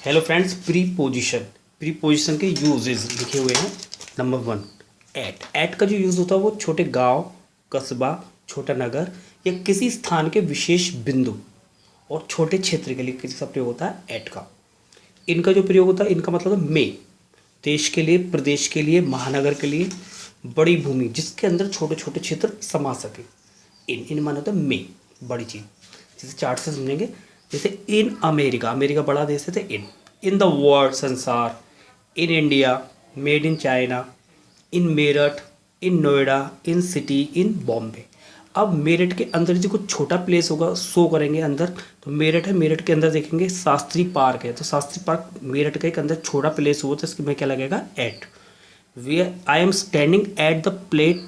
Hello friends, preposition के uses लिखे हुए हैं। नंबर 1, एट का जो यूज़ होता है वो छोटे गांव, कस्बा, छोटा नगर या किसी स्थान के विशेष बिंदु और छोटे क्षेत्र के लिए किसी का प्रयोग होता है एट का। इनका जो प्रयोग होता है, इनका मतलब है में, देश के लिए, प्रदेश के लिए, महानगर के लिए, बड़ी भूमि जिसके अंदर छोटे छोटे क्षेत्र समा सके। इन माना होता है में, बड़ी चीज़। जैसे चार्ट से समझेंगे, जैसे इन अमेरिका, अमेरिका बड़ा देश है तो इन द वर्ल्ड, संसार, in India, made in China, in Meerut, in Noida, in city, in Bombay. अब मेरठ के अंदर जो कुछ छोटा प्लेस होगा शो करेंगे अंदर, तो मेरठ है, मेरठ के अंदर देखेंगे शास्त्री पार्क है, तो शास्त्री पार्क मेरठ का एक अंदर छोटा प्लेस हुआ तो इसमें क्या लगेगा at. We I am standing at the plate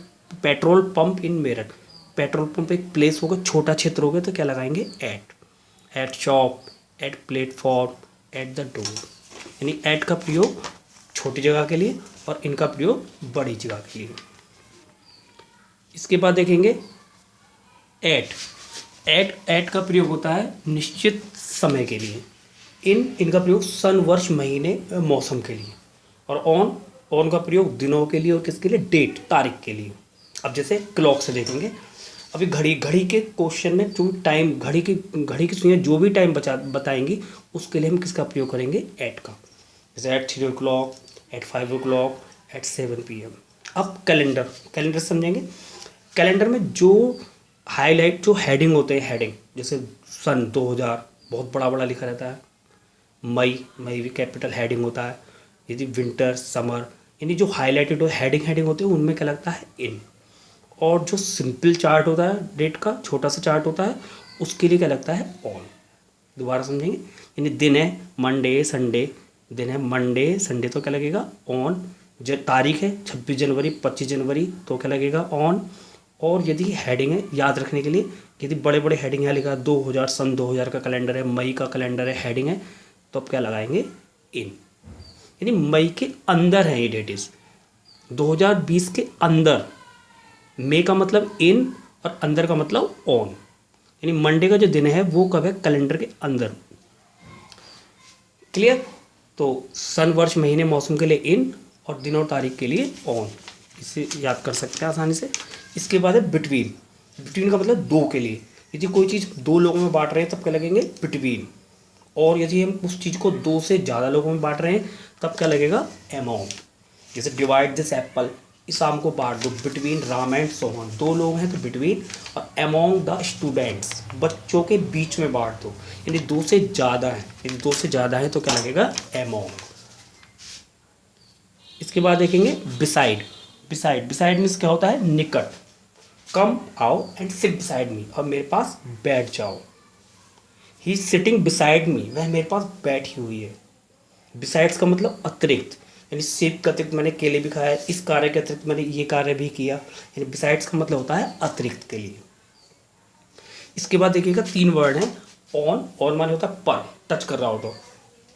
petrol pump in Meerut, petrol pump एक प्लेस होगा, छोटा क्षेत्र होगा तो क्या लगाएंगे at shop, at platform, at the door. यानी एट का प्रयोग छोटी जगह के लिए और इनका प्रयोग बड़ी जगह के लिए। इसके बाद देखेंगे एट का प्रयोग होता है निश्चित समय के लिए। इनका प्रयोग सन, वर्ष, महीने, मौसम के लिए। और ऑन का प्रयोग दिनों के लिए और किसके लिए, डेट, तारीख के लिए। अब जैसे क्लॉक से देखेंगे, अभी घड़ी के क्वेश्चन में जो टाइम, घड़ी की सुनिए, जो भी टाइम बताएंगी उसके लिए हम किसका प्रयोग करेंगे एट का। जैसे at 3 o'clock, at 5 o'clock, at 7 PM। अब कैलेंडर समझेंगे। कैलेंडर में जो हाईलाइट, जो हेडिंग होते हैं, हेडिंग जैसे सन 2000 बहुत बड़ा बड़ा लिखा रहता है, मई भी कैपिटल हेडिंग होता है, यदि विंटर, समर, यानी जो हाईलाइटेड हेडिंग होते हैं उनमें क्या लगता है इन। और जो सिंपल चार्ट होता है डेट का, छोटा सा चार्ट होता है, उसके लिए क्या लगता है ऑन। दोबारा समझेंगे, यानी दिन है मंडे संडे, दिन है मंडे संडे तो क्या लगेगा ऑन। तारीख है 26 जनवरी 25 जनवरी तो क्या लगेगा ऑन। और यदि हेडिंग है, याद रखने के लिए, यदि बड़े बड़े हेडिंग यहाँ लिखा 2000, सन 2000 का कैलेंडर है, मई का कैलेंडर है, हेडिंग है, तो अब क्या लगाएंगे इन। यानी मई के अंदर है ये डेट, 2020 के अंदर। मे का मतलब इन और अंदर का मतलब ऑन। यानी मंडे का जो दिन है वो कब है, कैलेंडर के अंदर। क्लियर। तो सन, वर्ष, महीने, मौसम के लिए इन और दिन और तारीख के लिए ऑन। इसे याद कर सकते हैं आसानी से। इसके बाद है बिटवीन का मतलब दो के लिए। यदि कोई चीज़ दो लोगों में बांट रहे हैं तब क्या लगेंगे बिटवीन। और यदि हम उस चीज़ को दो से ज़्यादा लोगों में बांट रहे हैं तब क्या लगेगा अमॉन्ग। जैसे डिवाइड दिस एप्पल, इस आम को बांट दो, बिटवीन राम एंड सोहन, दो लोग हैं तो बिटवीन। और अमॉन्ग द स्टूडेंट्स, बच्चों के बीच में बांट दो, यानी दो से ज़्यादा है, यदि दो से ज़्यादा है तो क्या लगेगा अमॉन्ग। इसके बाद देखेंगे बिसाइड मीन्स क्या होता है निकट। कम आओ एंड सिट बिसाइड मी, और मेरे पास बैठ जाओ। He is sitting beside me, वह मेरे पास बैठी हुई है। बिसाइड्स का मतलब अतिरिक्त, यानी सेब के अतिरिक्त मैंने केले भी खाया, इस कार्य के अतिरिक्त मैंने ये कार्य भी किया। यानी बिसाइड्स का मतलब होता है अतिरिक्त के लिए। इसके बाद देखिएगा 3 वर्ड हैं। ऑन माने होता है पर, टच कर रहा हो तो।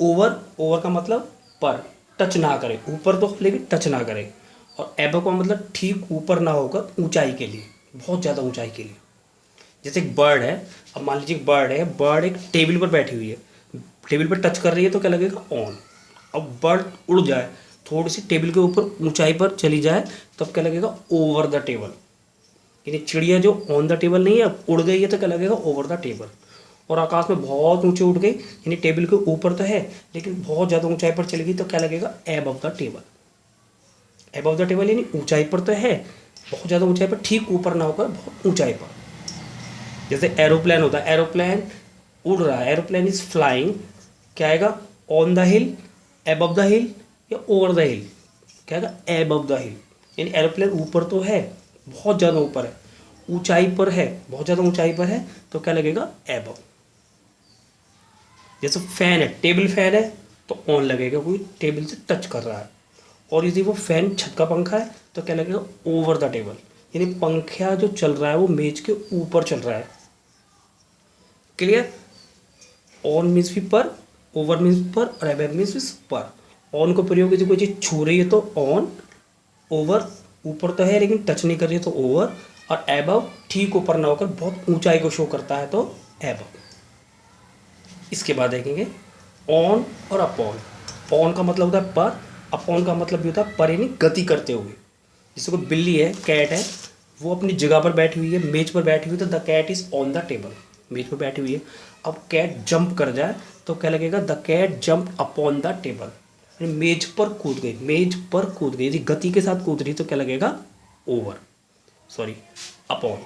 ओवर का मतलब पर, टच ना करे, ऊपर तो लेकिन टच ना करे। और एबव का मतलब ठीक ऊपर ना होकर ऊंचाई के लिए, बहुत ज़्यादा ऊंचाई के लिए। जैसे एक बर्ड है, अब मान लीजिए बर्ड एक टेबल पर बैठी हुई है, टेबल पर टच कर रही है तो क्या लगेगा ऑन। अब बर्ड उड़ जाए, थोड़ी सी टेबल के ऊपर ऊंचाई पर चली जाए तब क्या लगेगा ओवर द टेबल। यानी चिड़िया जो ऑन द टेबल नहीं है, उड़ गई है तो क्या लगेगा ओवर द टेबल। और आकाश में बहुत ऊंचे उड़ गई, यानी टेबल के ऊपर तो है लेकिन बहुत ज़्यादा ऊंचाई पर चली गई तो क्या लगेगा above the table. Above the table यानी ऊंचाई पर तो है, बहुत ज़्यादा ऊंचाई पर, ठीक ऊपर ना होकर बहुत ऊंचाई पर। जैसे एरोप्लेन होता है, एरोप्लेन उड़ रहा है, एरोप्लेन इज फ्लाइंग, क्या आएगा on the hill, above the हिल या ओवर द हिल, क्या आएगा एबव द हिल। यानी एरोप्लेन ऊपर तो है, बहुत ज़्यादा ऊपर है, ऊंचाई पर है, बहुत ज़्यादा ऊंचाई पर है तो क्या लगेगा एबव। जैसे फैन है, टेबल फैन है तो ऑन लगेगा, कोई टेबल से टच कर रहा है। और यदि वो फैन छत का पंखा है तो क्या लगेगा ओवर द टेबल, यानी पंखा जो चल रहा है वो मेज के ऊपर चल रहा है। क्लियर। ऑन मीन्स भी पर, ओवर मीन्स पर और अबव मीन्स पर। ऑन को प्रयोग यदि कोई चीज़ छू रही है तो ऑन, ओवर ऊपर तो है लेकिन टच नहीं कर रही है तो ओवर, और एबव ठीक ऊपर ना होकर बहुत ऊंचाई को शो करता है तो एबव। इसके बाद देखेंगे ऑन और अपॉन। ऑन का मतलब होता है पर, अपॉन का मतलब भी होता है पर, यानी गति करते हुए। जैसे कोई बिल्ली है, कैट है, वो अपनी जगह पर बैठी हुई है, मेज पर बैठी हुई है, तो the cat is on the table, मेज पर बैठी हुई है। अब कैट जंप कर जाए तो क्या लगेगा, the cat jump upon the table, यानी मेज पर कूद गई, मेज पर कूद गई। यदि गति के साथ कूद रही तो क्या लगेगा, ओवर, सॉरी अपॉन।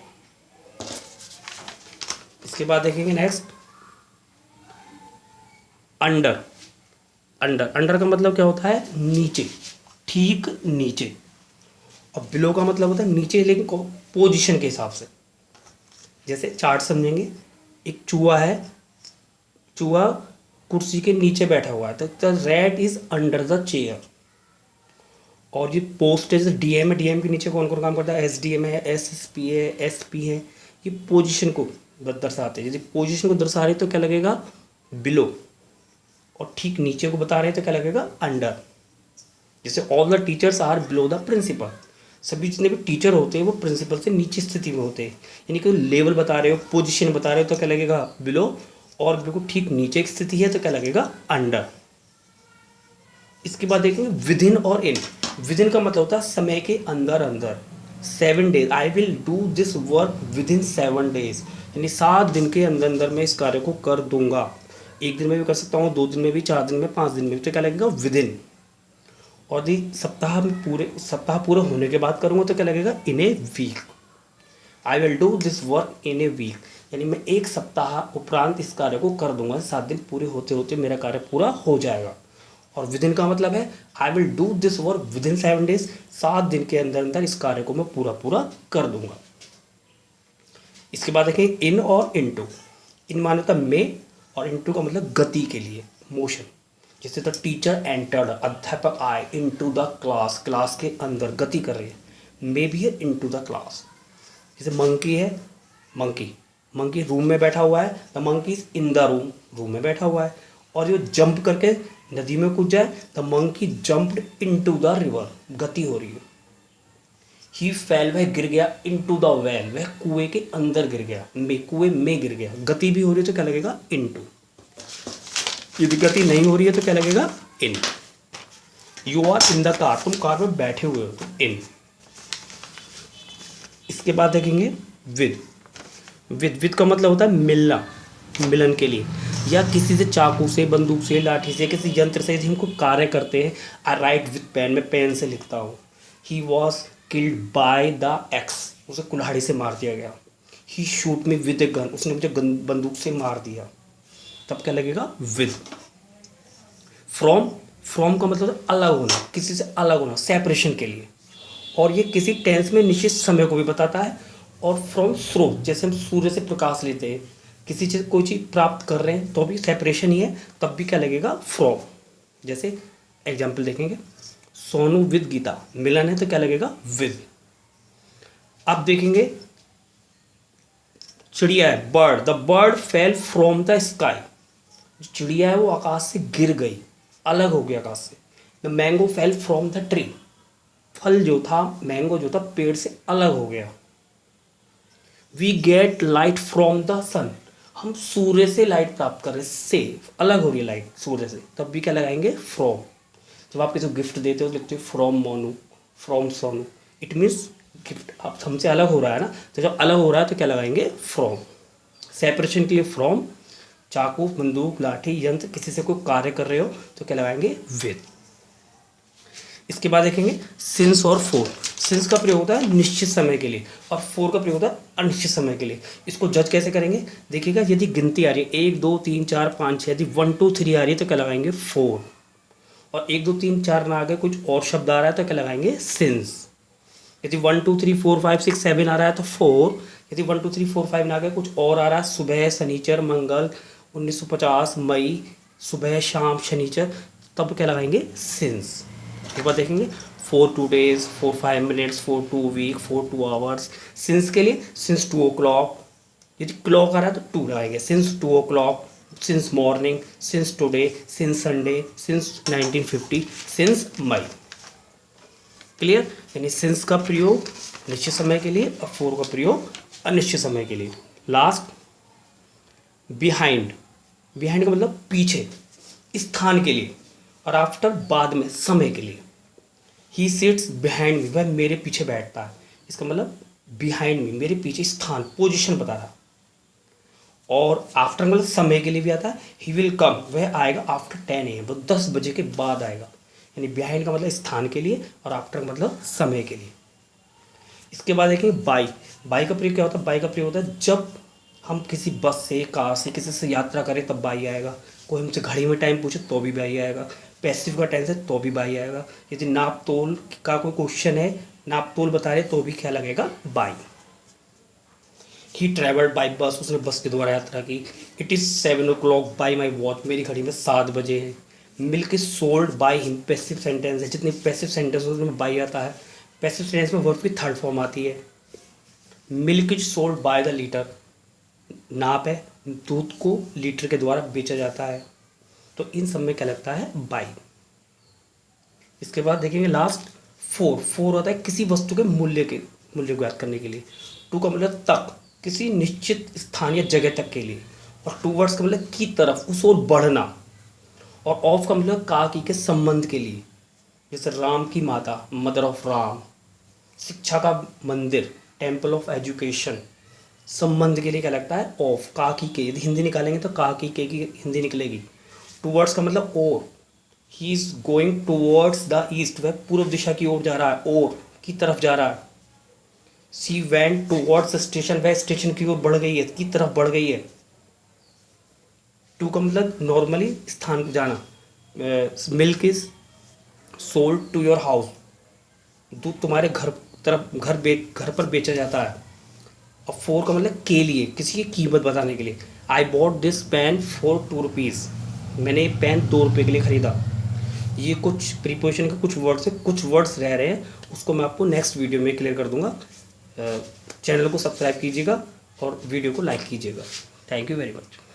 इसके बाद देखेंगे नेक्स्ट, अंडर। अंडर, अंडर का मतलब क्या होता है, नीचे, ठीक नीचे। और बिलो का मतलब होता है नीचे, लेकिन पोजीशन के हिसाब से। जैसे चार्ट समझेंगे, एक चूहा है, चूहा कुर्सी के नीचे बैठा हुआ है, तो the rat is under the chair. और ये पोस्ट है, जैसे डीएम है, डीएम के नीचे कौन कौन काम करता है, एसडीएम है, एसएसपी है, एसपी है। ये पोजीशन को दर्शाते हैं। यदि पोजीशन को दर्शा रहे तो क्या लगेगा, बिलो। और ठीक नीचे को बता रहे हैं तो क्या लगेगा, अंडर। जैसे all the teachers are below the principal, सभी जितने भी टीचर होते हैं वो प्रिंसिपल से नीचे स्थिति में होते हैं। यानी कि लेवल बता रहे हो, पोजीशन बता रहे हो तो क्या लगेगा, बिलो। और बिल्कुल ठीक नीचे की स्थिति है तो क्या लगेगा, अंडर। इसके बाद देखेंगे विदिन और इन। विदिन का मतलब होता है समय के अंदर अंदर। 7 days, I will do this work within 7 days, यानी 7 दिन के अंदर अंदर मैं इस कार्य को कर दूंगा। एक दिन में भी कर सकता हूँ, 2 दिन में भी, 4 दिन में, 5 दिन में भी, तो क्या लगेगा, विदिन। और यदि सप्ताह पूरे होने के बाद करूँगा तो क्या लगेगा, in a week. I will do this work in a week, यानी मैं एक सप्ताह उपरांत इस कार्य को कर दूंगा, 7 दिन पूरे होते होते मेरा कार्य पूरा हो जाएगा। और विदिन का मतलब है आई will do this work within 7 days, 7 दिन के अंदर अंदर इस कार्य को मैं पूरा पूरा कर दूंगा। इसके बाद देखें इन और इनटू। इन माने होता में, और इनटू का मतलब गति के लिए, मोशन। जैसे द टीचर एंटर्ड, अध्यापक आए, इनटू द क्लास, क्लास के अंदर गति कर रही है, मे भी है इनटू द क्लास। जैसे मंकी है, मंकी, मंकी रूम में बैठा हुआ है, the monkey is in the room, room में बैठा हुआ है। और जो जंप करके नदी में कूद जाए, the monkey jumped into the river, गति हो रही है। ही फेल, वह गिर गया, इनटू द वेल, वह कुएं के अंदर गिर गया, कुएं में गिर गया। गति भी हो रही है तो क्या लगेगा, इनटू। यदि गति नहीं हो रही है तो क्या लगेगा, in. You are in the car, तुम कार में बैठे हुए हो तो इन। इसके बाद देखेंगे विद। विद का मतलब होता है मिलना, मिलन के लिए, या किसी से चाकू से, बंदूक से, लाठी से, किसी यंत्र से यदि हम कोई कार्य करते हैं। आई राइट विद पेन, मैं पेन से लिखता हूँ। He was killed by the axe, उसे कुल्हाड़ी से मार दिया गया। He shoot me with a gun, उसने मुझे बंदूक से मार दिया। तब क्या लगेगा, विद। फ्रॉम, फ्रॉम का मतलब अलग होना, किसी से अलग होना, सेपरेशन के लिए। और ये किसी टेंस में निश्चित समय को भी बताता है। और फ्रॉम स्रोत, जैसे हम सूर्य से प्रकाश लेते हैं, किसी चीज़ कोई चीज़ प्राप्त कर रहे हैं तो भी सेपरेशन ही है, तब भी क्या लगेगा, फ्रॉम। जैसे एग्जाम्पल देखेंगे, सोनू विद गीता, मिलन है तो क्या लगेगा, विद। अब देखेंगे चिड़िया है, bird, the bird fell from the sky, चिड़िया है वो आकाश से गिर गई, अलग हो गया आकाश से। The mango fell from the tree, फल जो था, मैंगो जो था, पेड़ से अलग हो गया। We get light from the sun, हम सूर्य से लाइट प्राप्त कर रहे हैं, से अलग हो रही है लाइट सूर्य से, तब भी क्या लगाएंगे, फ्रॉम। जब आप किसी को गिफ्ट देते हो लिखते हो from Monu, from Sonu, it means gift आप हमसे अलग हो रहा है ना, तो जब अलग हो रहा है तो क्या लगाएंगे, फ्रॉम। सेपरेशन के लिए फ्रॉम, चाकू, बंदूक, लाठी, यंत्र, किसी से कोई कार्य कर रहे हो तो क्या लगाएंगे, विद। इसके बाद देखेंगे सिंस और फोर। सिंस का प्रयोग होता है निश्चित समय के लिए, और फोर का प्रयोग होता है अनिश्चित समय के लिए। इसको जज कैसे करेंगे, देखिएगा यदि गिनती आ रही है 1 2 3 4 5 6, यदि 1 2 3 आ रही है तो क्या लगाएंगे, फोर। और 1 2 3 4 ना आगे कुछ और शब्द आ रहा है तो क्या लगाएंगे, सिंस। यदि 1 2 3 4 5 6 7 आ रहा है तो फोर। यदि 1 2 3 4 5 ना आगे कुछ और आ रहा है, सुबह, शनिचर, मंगल, 1950, मई, सुबह, शाम, शनिचर, तब क्या लगाएंगे, सिंस। एक बार देखेंगे, 4 2 days, 4 5 minutes, 4 2 week, 4 2 hours। Since के लिए सिंस 2 o'clock, यदि क्लॉक आ रहा है तो 2 लगाएंगे, since 2 o'clock, since morning, since today, since Sunday, since 1950, since May. Clear, यानी सिंस का प्रयोग निश्चित समय के लिए और फोर का प्रयोग अनिश्चित समय के लिए। Last behind. बिहाइंड का मतलब पीछे, स्थान के लिए, और आफ्टर बाद में, समय के लिए। ही सिट्स बिहाइंड मी, वह मेरे पीछे बैठता है। इसका मतलब बिहाइंड मी, मेरे पीछे, स्थान, पोजीशन बता रहा। और आफ्टर मतलब समय के लिए भी आता है। ही विल कम, वह आएगा आफ्टर 10 AM, वो 10 बजे के बाद आएगा। यानी बिहाइंड का मतलब स्थान के लिए, और आफ्टर का मतलब समय के लिए। इसके बाद देखेंगे बाई। बाई का प्रयोग क्या होता है? बाई का प्रयोग होता है जब हम किसी बस से, कार से, किसी से यात्रा करें तब बाई आएगा। कोई हमसे घड़ी में टाइम पूछे तो भी बाई आएगा। पैसिव का टेंस है तो भी बाई आएगा। यदि नाप तोल का कोई क्वेश्चन है, नाप तोल बता रहे तो भी क्या लगेगा? By. He travelled by bus, उसने बस के द्वारा यात्रा की। It is 7 o'clock by my watch, मेरी घड़ी में 7 बजे है। Milk is sold by him, passive sentence है। जितने पैसिव सेंटेंस उसमें बाई आता है। पैसिव सेंटेंस में वर्ब की थर्ड फॉर्म आती है। Milk is sold by the litre, नाप है, दूध को लीटर के द्वारा बेचा जाता है। तो इन सब में क्या लगता है? बाई। इसके बाद देखेंगे लास्ट फोर होता है किसी वस्तु के मूल्य को याद करने के लिए। टू का मतलब तक, किसी निश्चित स्थान या जगह तक के लिए। और टूवर्ड्स का मतलब की तरफ, उस ओर बढ़ना। और ऑफ का मतलब का की के संबंध के लिए, जैसे राम की माता, मदर ऑफ राम। शिक्षा का मंदिर, टेम्पल ऑफ एजुकेशन। संबंध के लिए क्या लगता है? ऑफ, का की के। यदि हिंदी निकालेंगे तो का की के की हिंदी निकलेगी। टूवर्ड्स का मतलब और। He is going towards the east, वह पूर्व दिशा की ओर जा रहा है, और की तरफ जा रहा है। सी वेंट टूवर्ड्स स्टेशन, वह स्टेशन की ओर बढ़ गई है, की तरफ बढ़ गई है। टू का मतलब नॉर्मली स्थान को जाना। Milk is sold to your house, दूध तुम्हारे घर तरफ, घर पर बेचा जाता है। और 4 का मतलब के लिए, किसी की कीमत बताने के लिए। I bought this pen for 2 rupees, मैंने ये पेन 2 रुपये के लिए ख़रीदा। ये कुछ प्रीपोजिशन के कुछ वर्ड्स है, कुछ वर्ड्स रह रहे हैं, उसको मैं आपको नेक्स्ट वीडियो में क्लियर कर दूंगा। चैनल को सब्सक्राइब कीजिएगा और वीडियो को लाइक कीजिएगा। Thank you very much.